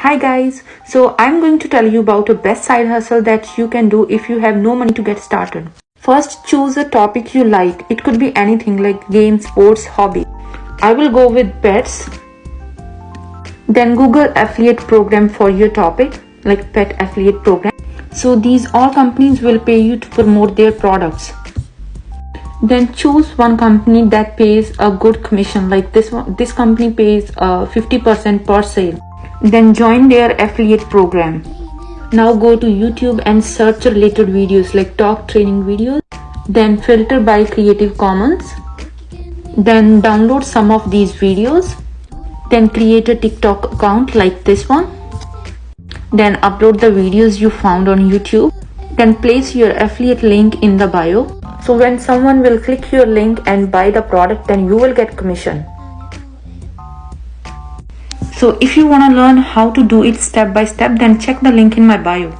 Hi guys, so I'm going to tell you about a best side hustle that you can do if you have no money to get started. First, choose a topic you like. It could be anything like games, sports, hobby. I will go with pets. Then Google affiliate program for your topic, like pet affiliate program. So these all companies will pay you to promote their products. Then choose one company that pays a good commission, like this one. This company pays 50% per sale. Then join their affiliate program. Now go to YouTube and search related videos like top training videos. Then filter by Creative Commons. Then download some of these videos. Then create a TikTok account like this one. Then upload the videos you found on YouTube. Then place your affiliate link in the bio. So when someone will click your link and buy the product, then you will get commission. So if you want to learn how to do it step by step, then check the link in my bio.